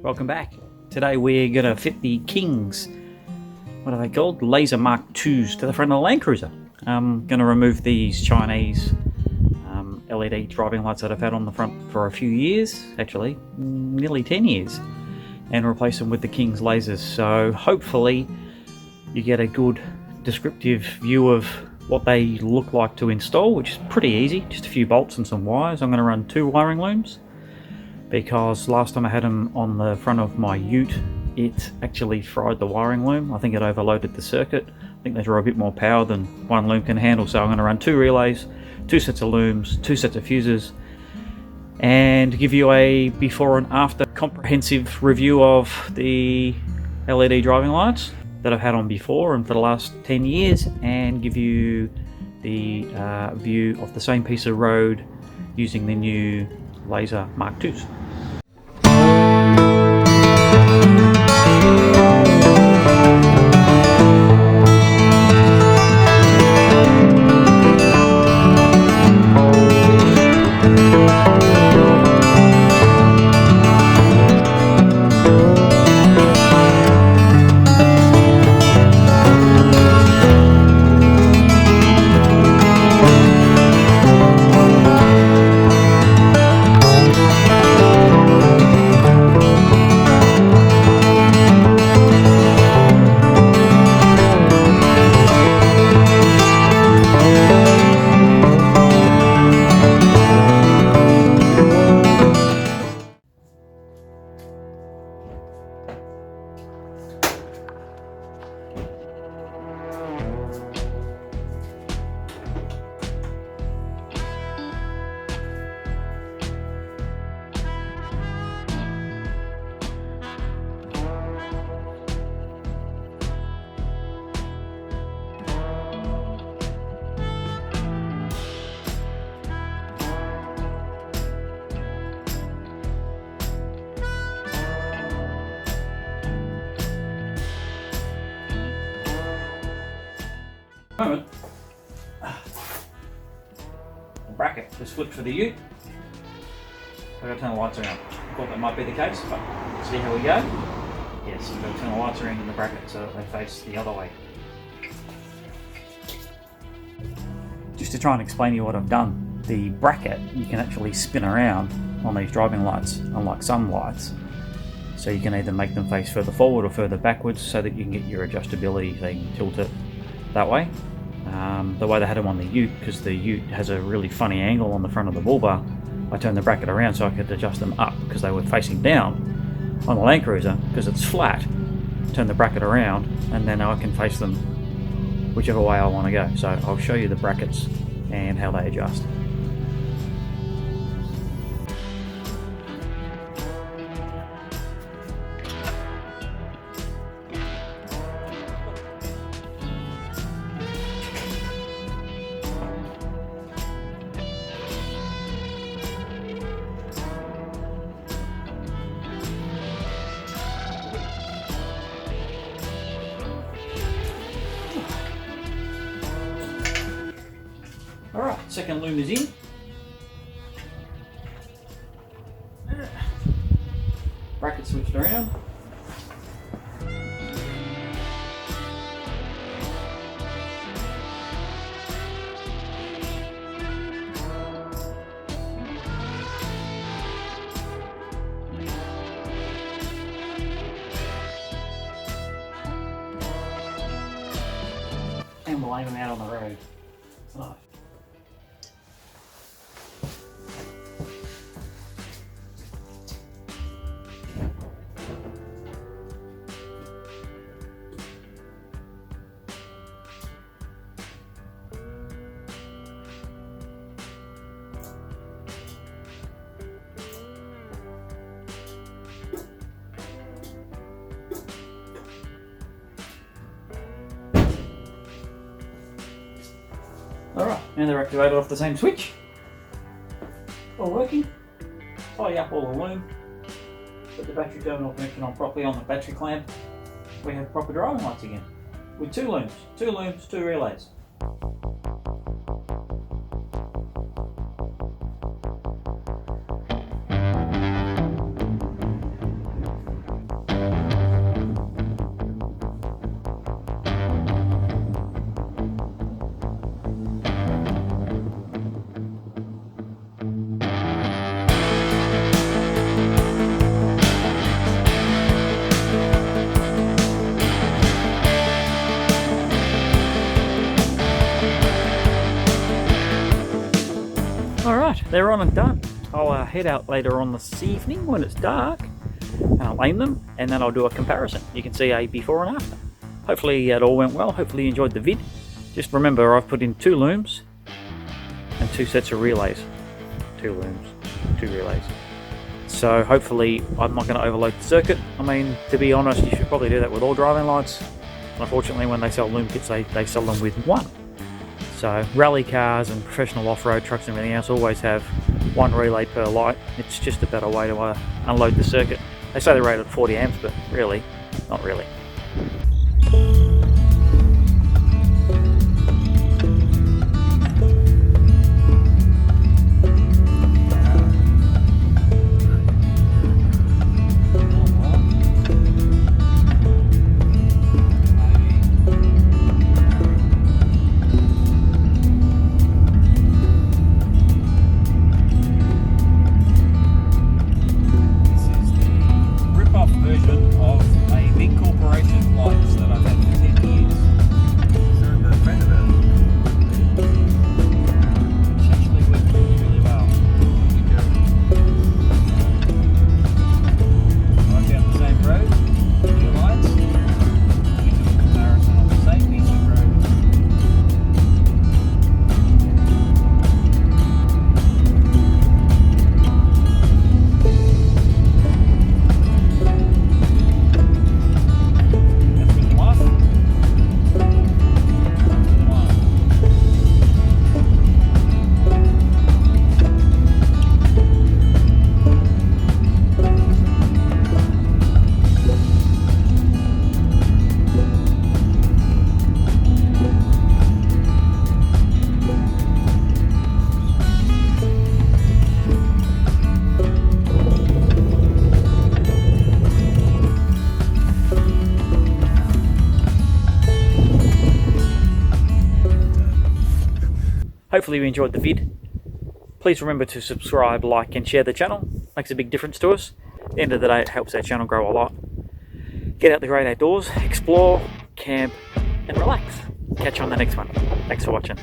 welcome back. Today we're going to fit the King's, what are they called? Laser Mark IIs to the front of the Land Cruiser. I'm going to remove these Chinese LED driving lights that I've had on the front for a few years, actually nearly 10 years, and replace them with the King's lasers. So hopefully you get a good descriptive view of what they look like to install, which is pretty easy, just a few bolts and some wires. I'm going to run 2 wiring looms because last time I had them on the front of my ute, it actually fried the wiring loom. I think it overloaded the circuit. I think they draw a bit more power than one loom can handle, so I'm going to run 2 relays, 2 sets of looms, 2 sets of fuses, and give you a before and after comprehensive review of the LED driving lights that I've had on before and for the last 10 years, and give you the view of the same piece of road using the new Laser Mark IIs. Moment, the bracket was flipped for the ute. I've got to turn the lights around. I thought that might be the case, but see how we go. Yes, I've got to turn the lights around in the bracket so that they face the other way. Just to try and explain to you what I've done, the bracket you can actually spin around on these driving lights, unlike some lights. So you can either make them face further forward or further backwards so that you can get your adjustability, so you can tilt it that way. The way they had them on the ute, because the ute has a really funny angle on the front of the bull bar, I turned the bracket around so I could adjust them up because they were facing down. On the Land Cruiser, because it's flat, turn the bracket around and then I can face them whichever way I want to go. So I'll show you the brackets and how they adjust. Alright, second loom is in. Bracket switched around. And we'll aim them out on the road tonight. Alright, and they're activated off the same switch. All working. Tie up all the loom. Put the battery terminal connection on properly on the battery clamp. We have proper driving lights again. With 2 looms, 2 relays. they're on and done. I'll head out later on this evening when it's dark, and I'll aim them, and then I'll do a comparison. You can see a before and after. Hopefully it all went well. Hopefully you enjoyed the vid. Just remember, I've put in 2 looms and 2 sets of relays. 2 looms, 2 relays. So hopefully I'm not going to overload the circuit. I mean, to be honest, you should probably do that with all driving lights. Unfortunately, when they sell loom kits, they sell them with 1. So rally cars and professional off-road trucks and everything else always have 1 relay per light. It's just a better way to unload the circuit. They say they're rated at 40 amps, but really, not really. Hopefully you enjoyed the vid. Please remember to subscribe, like and share the channel. Makes a big difference to us. At the end of the day, it helps our channel grow a lot. Get out the great outdoors, explore, camp and relax. Catch you on the next one. Thanks for watching.